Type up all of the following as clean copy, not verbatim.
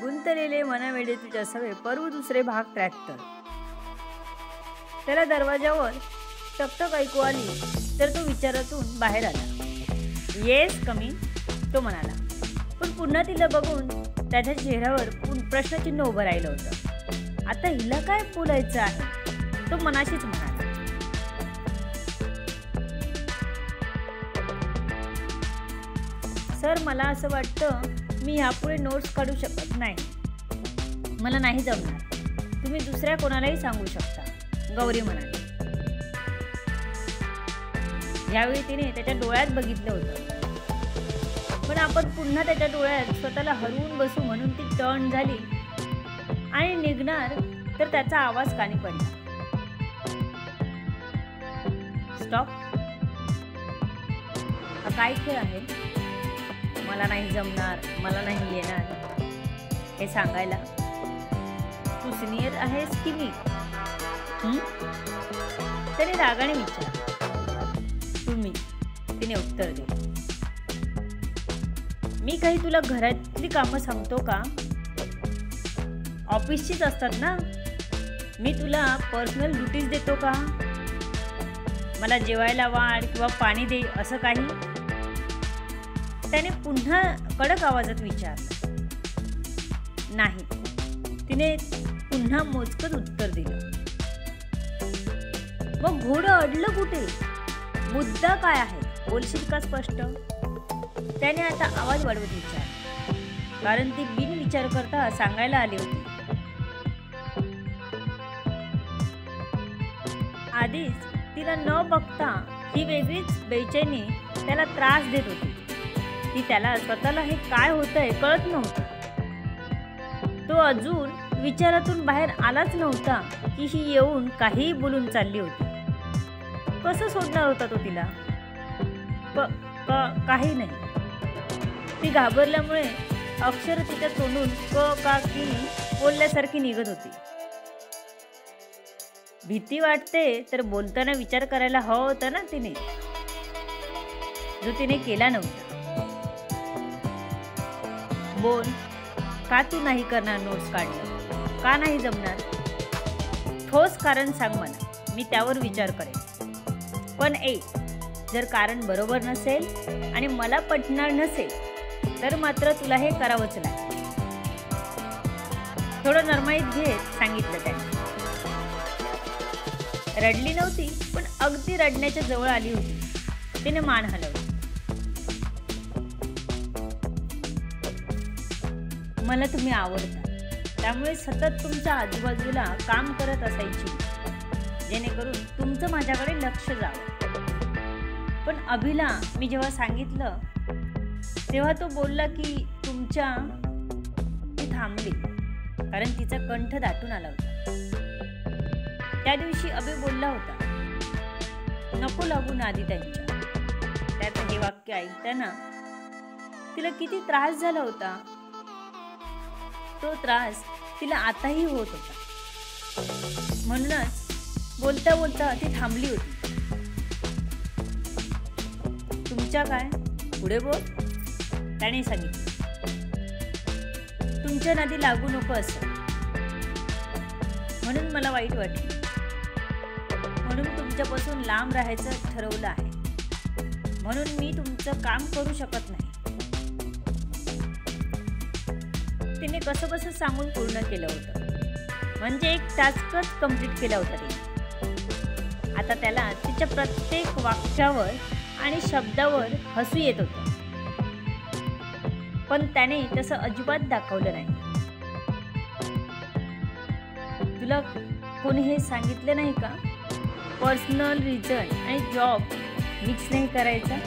गुंतलेले मनवेडे तुझ्या सवे पर्व दुसरे भाग 73. त्याला दरवाजावर टकटक ऐकू आली तर तो विचारातून बाहेर आला. येस कमी, तो म्हणाला. पण पुन्हा तिला बघून त्याच्या चेहऱ्यावर प्रश्नचिन्ह उभं राहिलं होतं. आता हिला काय बोलायचं आहे, तो मनाशीच म्हणाला. सर, मला असं वाटतं मी ह्यापुढे नोट्स काढू शकत नाही. मला नाही जमणार. तुम्ही दुसऱ्या कोणालाही सांगू शकता, गौरी म्हणाली. यावेळी तिने त्याच्या डोळ्यात बघितलं होतं. पण आपण पुन्हा त्याच्या डोळ्यात स्वतःला हरवून बसू म्हणून ती टर्न झाली आणि निघणार तर त्याचा आवाज कानी पडला. स्टॉप. हा काय खेळ आहे? मला नाही जमणार, मला नाही येणार हे सांगायला तू सिनियर आहेस की मी? त्याने रागाने विचारलं. तुम्ही, तिने उत्तर दिले. मी काही तुला घरातली कामं सांगतो का? ऑफिसचीच असतात ना. मी तुला पर्सनल ड्युटीज देतो का? मला जेवायला वाढ किंवा पाणी दे असं काही? त्याने पुन्हा कडक आवाजात विचारलं. नाही, तिने पुन्हा मोजकच उत्तर दिलं. मग घोडं अडलं कुठे? मुद्दा काय आहे, बोलशील का स्पष्ट? त्याने आता आवाज वाढवत विचारला, कारण ती बिनविचार करता सांगायला आली होती. आधीच तिला न बघता ही वेगळीच बेचैनी त्याला त्रास देत होती. ती त्याला स्वतःला हे काय होतंय कळत नव्हतं. तो अजून विचारातून बाहेर आलाच नव्हता की ही येऊन काहीही बोलून चालली होती. कसं सोडणार होता तो तिला? काही नाही. ती घाबरल्यामुळे अक्षर तिच्या तोंडून का की बोलल्यासारखी निघत होती. भीती वाटते तर बोलताना विचार करायला हवा होता ना तिने, जो तिने केला नव्हता. बोल, का तू नाही करणार नोट्स काढलं? का नाही जमणार? ठोस कारण सांग मला, मी त्यावर विचार करेन. पण जर कारण बरोबर नसेल आणि मला पटणार नसेल तर मात्र तुला हे करावंच लागेल. थोडं नरमाईत घेत सांगितलं त्याने. रडली नव्हती, पण अगदी रडण्याच्या जवळ आली होती. तिने मान हलवली. मला तुम्ही आवडता, त्यामुळे सतत तुमच्या आजूबाजूला काम करत असायची, जेणेकरून तुमचं माझ्याकडे लक्ष जावं. पण अभिला मी जेव्हा सांगितलं तेव्हा तो बोलला की ती थांबली, कारण तिचा कंठ दाटून आला होता. त्या दिवशी अभि बोलला होता, नको लागू आधी त्यांच्या. त्यात हे वाक्य ऐकताना तिला किती त्रास झाला होता. तो त्रास तिला आताही होत होता. म्हणूनच बोलता बोलता ती थांबली होती. तुमच्या काय? पुढे बोल, त्याने सांगितलं. तुमच्या नादी लागू नको असं, म्हणून मला वाईट वाटलं. म्हणून तुमच्यापासून लांब राहायचं ठरवलं आहे. म्हणून मी तुमचं काम करू शकत नाही. तिने कसं सांगून पूर्ण केलं होतं. म्हणजे एक टास्कच कंप्लीट केला होता तिने. आता त्याला तिच्या प्रत्येक वाक्यावर आणि शब्दावर हसू येत होतं. पण त्याने तसं अजिबात दाखवलं नाही. तुला कोणी हे सांगितलं नाही का? पर्सनल रिझन आणि जॉब मिक्स नाही करायचा.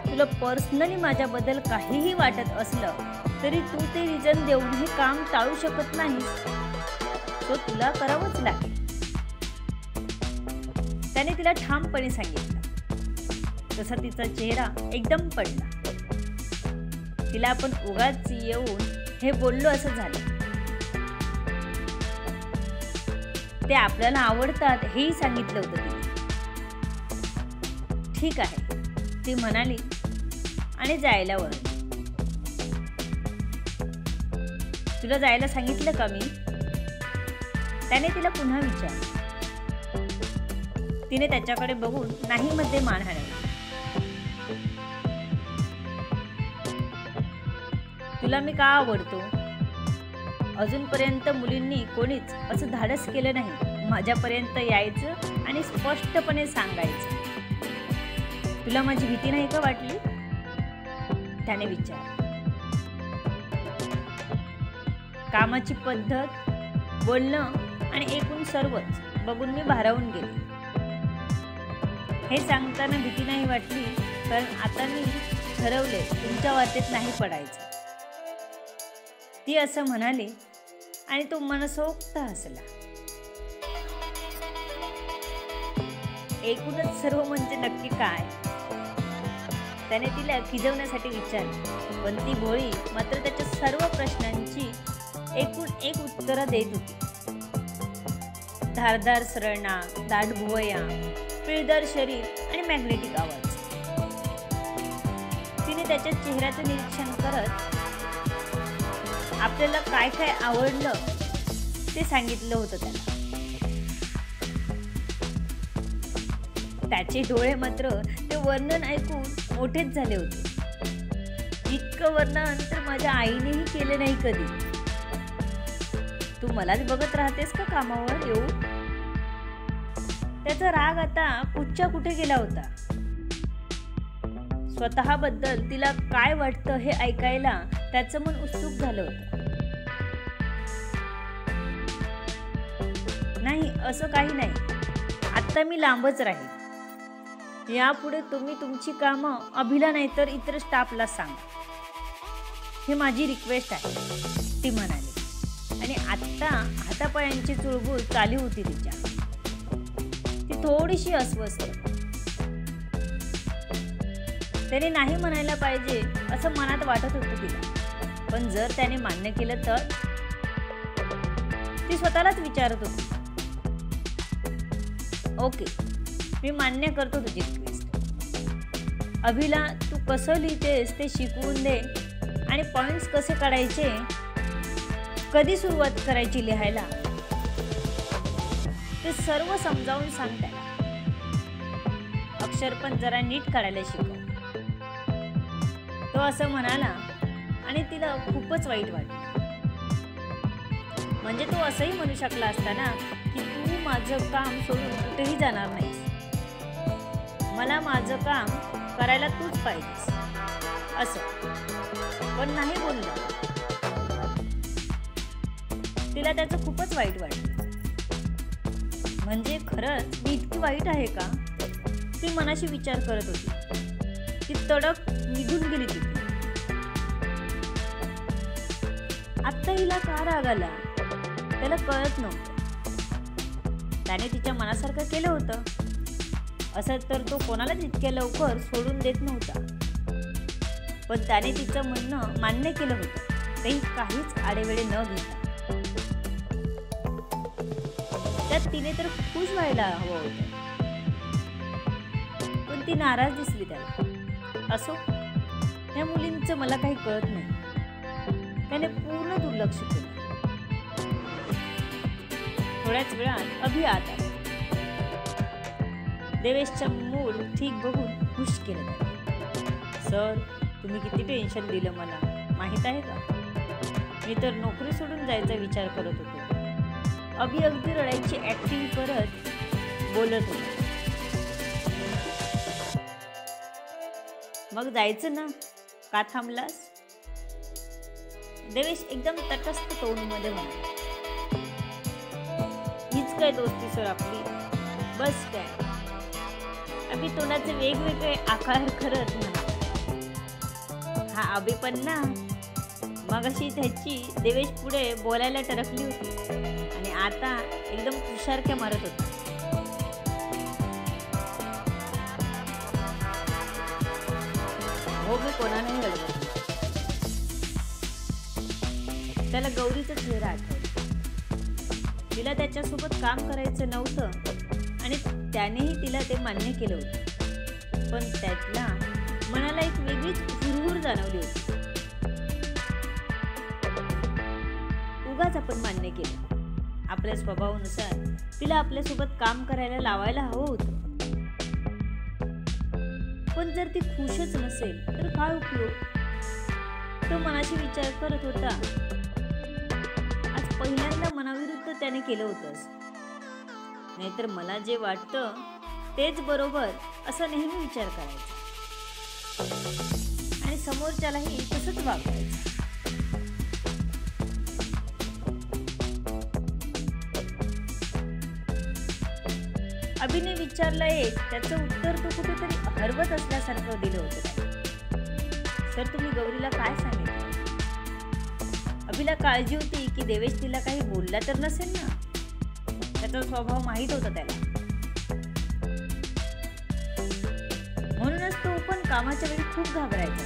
तुला पर्सनली माझ्याबद्दल काहीही वाटत असलं तरी तू ते रिझन देऊन हे काम टाळू शकत नाहीस. तो तुला करावंच लागेल. त्याने तिला ठामपणे सांगितलं. तसा तिचा चेहरा एकदम पडला. तिला आपण उगाच येऊन हे बोललो असं झालं. ते आपल्याला आवडतात हेही सांगितलं होतं तिने. ठीक आहे, ती म्हणाली आणि जायला वळली. तुला जायला सांगितलं का मी? त्याने तिला पुन्हा विचारलं. तिने त्याच्याकडे बघून नाही मध्ये मान हलवली. तुला मी का आवडतो? अजूनपर्यंत मुलींनी कोणीच असं धाडस केलं नाही माझ्यापर्यंत यायचं आणि स्पष्टपणे सांगायचं. तुला माझी भीती नाही का वाटली? त्याने विचारलं. कामाची पद्धत, बोलणं आणि एकूण सर्वच बघून मी भारावून गेले. हे सांगताना भीती नाही वाटली, कारण आता मी ठरवले तुमच्या वाटेत नाही पडायचं. ती असं म्हणाली आणि तो मनसोक्त हसला. एकूणच सर्व म्हणजे नक्की काय? त्याने तिला खिजवण्यासाठी विचारले, पण ती भोळी मात्र त्याच्या सर्व प्रश्नांची एकूण एक उत्तरं देत होती. धारदार सरळ नाक, दाट भुवया, पिळदार शरीर आणि मॅग्नेटिक आवाज. तिने त्याच्या चेहऱ्याचं निरीक्षण करत आपल्याला काय काय आवडलं ते सांगितलं होतं त्याला. त्याचे डोळे मात्र ते वर्णन ऐकून मोठेच झाले होते. इतकं वर्णन तर माझ्या आईनेही केले नाही कधी. तू मलाच बघत राहतेस का कामावर येऊ? त्याचा राग आता कुठच्या कुठे गेला होता. स्वतःबद्दल तिला काय वाटतं हे ऐकायला त्याचं मन उत्सुक झालं होतं. नाही, असं काही नाही. आता मी लांबच राहील. यापुढे तुम्ही तुमची कामं अभिला नाही तर इतर स्टाफला सांगा. ही माझी रिक्वेस्ट आहे, ती म्हणाली. आणि आत्ता हातापायांची चुळबुळ चालू होती तिच्या. ती थोडीशी अस्वस्थ. त्याने नाही म्हणायला पाहिजे असं मनात वाटत होतं तिला, पण जर त्याने मान्य केलं तर? ती स्वतःलाच विचारत होती. ओके, मी मान्य करतो तुझी रिक्वेस्ट. अभिला तू कसं लिहितेस ते शिकवून दे आणि पॉइंट्स कसे काढायचे, कधी सुरुवात करायची लिहायला ते सर्व समजावून सांग त्याला. अक्षर पण जरा नीट काढायला शिकव. तो असं म्हणाला आणि तिला खूपच वाईट वाटलं. म्हणजे तो असंही म्हणू शकला असता ना की तू माझं काम सोडून कुठेही जाणार नाहीस. मला माझं काम करायला तूच पाहिजेस असं. पण नाही बोलला. तिला त्याचं खूपच वाईट वाटलं. म्हणजे खरंच मी इतकी वाईट आहे का? ती मनाशी विचार करत होती. ती तडक निघून गेली तिथे. आत्ता हिला का राग आला त्याला कळत नव्हतं. त्याने तिच्या मनासारखं केलं होतं. असं तर तो कोणालाच इतक्या लवकर सोडून देत नव्हता. पण त्याने तिचं म्हणणं मान्य केलं होतं, तेही काहीच आडेवेळे न घेता. त्यात तिने तर खुश व्हायला हवं होतं, पण ती नाराज दिसली त्याला. असो, या मुलींचं मला काही कळत नाही. त्याने पूर्ण दुर्लक्ष केलं. थोड्याच वेळात अभि आत आला. देवेशचा मूड ठीक बघून खुश केलं त्याने. सर, तुम्ही किती टेन्शन दिलं मला माहीत आहे का? मी तर नोकरी सोडून जायचा विचार करत होतो. अभि अगदी रडायची ऍक्टिंग करत बोलत होता. मग जायचं ना, का थांबलास? देवेश एकदम तटस्थ टोनमध्ये म्हणाला. हीच काय दोस्ती सर आपली, बस काय. अभि तोंडाचे वेगवेगळे आकार करत म्हणाला. हा अभि पण ना, मगाशी त्याची देवेश पुढे बोलायला टरकली होती आणि आता एकदम तुषारक्या मारत होता. हो, मी कोणालाही अडवत. त्याला गौरीचा चेहरा आठवला. तिला त्याच्यासोबत काम करायचं नव्हतं आणि त्यानेही तिला ते मान्य केलं होतं. पण त्यातला मनाला एक वेगळीच हुरहुर जाणवली होती. उगाच आपण मान्य केलं. आपल्या स्वभावानुसार तिला आपल्यासोबत काम करायला लावायला हवं होतं. पण जर ती खुशच नसेल तर काय उपयोग? तो मनाशी विचार करत होता. आज पहिल्यांदा मनाविरुद्ध त्याने केलं होतंस. नाहीतर मला जे वाटतं तेच बरोबर असा नेहमी विचार करायचा आणि समोरच्यालाही तसंच वागायचं. अभिने विचारलं एक, त्याचं उत्तर तो कुठेतरी हरवत असल्यासारखं दिलं होतं. सर, तुम्ही गौरीला काय सांगितलं? अभिला काळजी होती की देवेश तिला काही बोलला तर नसेल ना. त्याचा स्वभाव माहीत होता त्याला. म्हणूनच तो पण कामाच्या वेळी खूप घाबरायचा.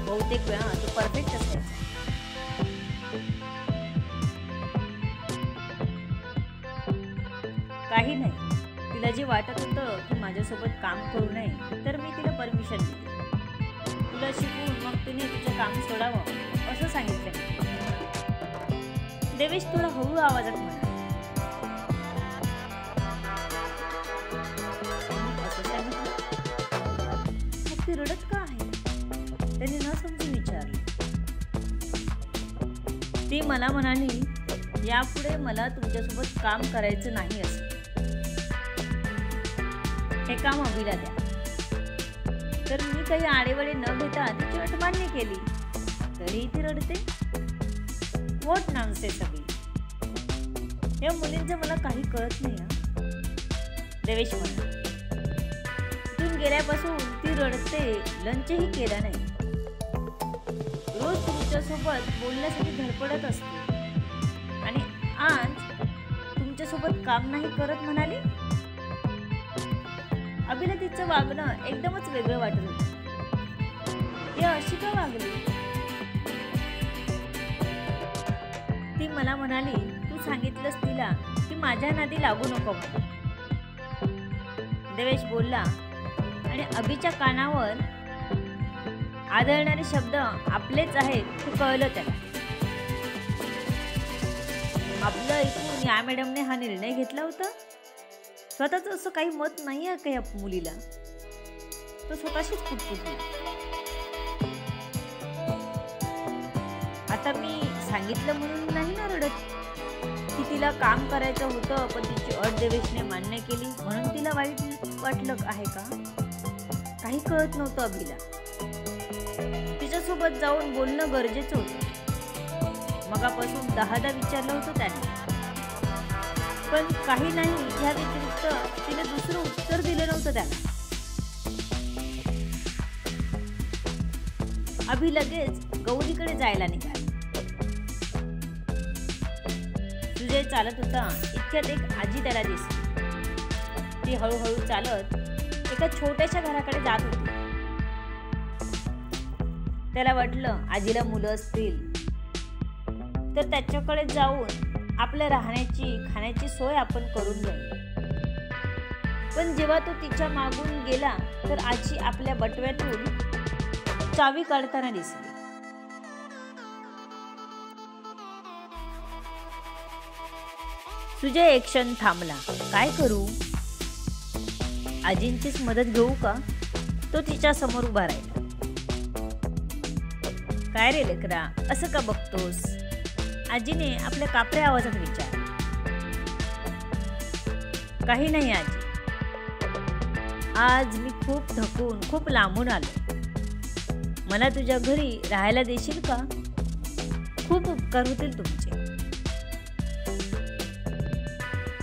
बहुतेक वेळा तो परफेक्ट असायचा. काही नाही, तिला जे वाटत होतं की माझ्यासोबत काम करू नये तर मी तिला परमिशन दिली. तुला शिकवून मग तिने तिचं काम सोडावं असं सांगितलं. देवेश थोडा हळू आवाजात म्हणाला. असं सांगितलं? मग ती रडत का आहे? त्याने न समजून विचारलं. ती मला म्हणाली, यापुढे मला तुमच्यासोबत काम करायचं नाही असं. हे काम अभिला द्या. तर मी काही आडेवडे न घेता तिची अट मान्य केली. तरीही ती रडते. व्हॉट नॉनसेन्स अभि. या मुलींचं मला काही कळत नाही. देवेश म्हणाला. इथून गेल्यापासून ती रडते. लंचही केला नाही. रोज तुमच्यासोबत बोलण्यासाठी धडपडत असते आणि आज तुमच्यासोबत काम नाही करत म्हणाली. अभिला तिचं वागणं एकदमच वेगळं वाटत होतं. ती अशी का वागली? ती मला म्हणाली, तू सांगितलंस तिला की माझ्या नादी लागू नको. देवेश बोलला आणि अभिच्या कानावर आदळणारे शब्द आपलेच आहेत हे कळलं त्याला. आपलं ऐकून या मॅडमने हा निर्णय घेतला होता. स्वतःच असं काही मत नाही आहे का या मुलीला? तो स्वतःशीच फुटफुटला. आता मी सांगितलं म्हणून नाही ना रडत की तिला काम करायचं होतं पण तिची अट देवेशने मान्य केली म्हणून तिला वाईट वाटलं आहे का? काही कळत नव्हतं अभिला. तिच्यासोबत जाऊन बोलणं गरजेचं होतं. मगापासून 10दा विचारलं होतं त्याने, पण काही नाही ह्या व्यतिरिक्त तिने दुसरं उत्तर दिलं नव्हतं त्याला. अभि लगेच गौरीकडे जायला निघाला. सुजय चालत होता. इतक्यात एक आजी त्याला दिसली. ती हळूहळू चालत एका छोट्याशा घराकडे जात होती. त्याला वाटलं आजीला मुलं असतील तर त्याच्याकडे जाऊन आपल्या राहण्याची खाण्याची सोय आपण करून घ्यावी. पण जेव्हा तो तिच्या मागून गेला तर आजी आपल्या बटव्यातून चावी काढताना दिसली. सुजय एक क्षण थांबला. काय करू? आजींचीच मदत घेऊ का? तो तिच्या समोर उभा राहिला. काय रे लेकरा, असं का बघतोस? आजीने आपल्या कापऱ्या आवाजात विचारलं. काही नाही आजी, आज मी खूप थकून खूप लांबून आलो. मला तुझ्या घरी राहायला देशील का? खूप उपकार होतील तुमचे.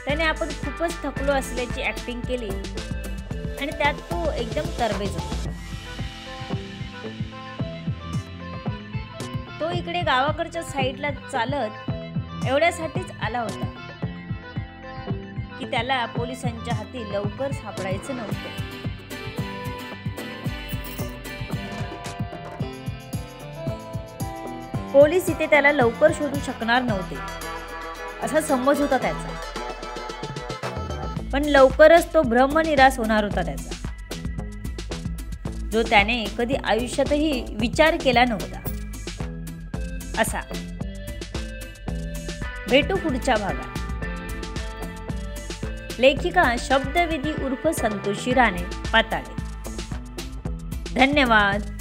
त्याने आपण खूपच थकलो असल्याची ऍक्टिंग केली आणि त्यात तो एकदम तरबेज होता. तो इकडे गावाकडच्या साईडला चालत एवढ्यासाठीच आला होता की त्याला पोलिसांच्या हाती लवकर सापडायचं नव्हतं. पोलीस इथे त्याला लवकर शोधू शकणार नव्हते असा समज होता त्याचा. पण लवकरच तो ब्रह्मनिरास होणार होता त्याचा, जो त्याने कधी आयुष्यातही विचार केला नव्हता. असा. भेटू पुढच्या भागात. लेखिका शब्दवेदी उर्फ संतोषी राणे पाताळे. धन्यवाद.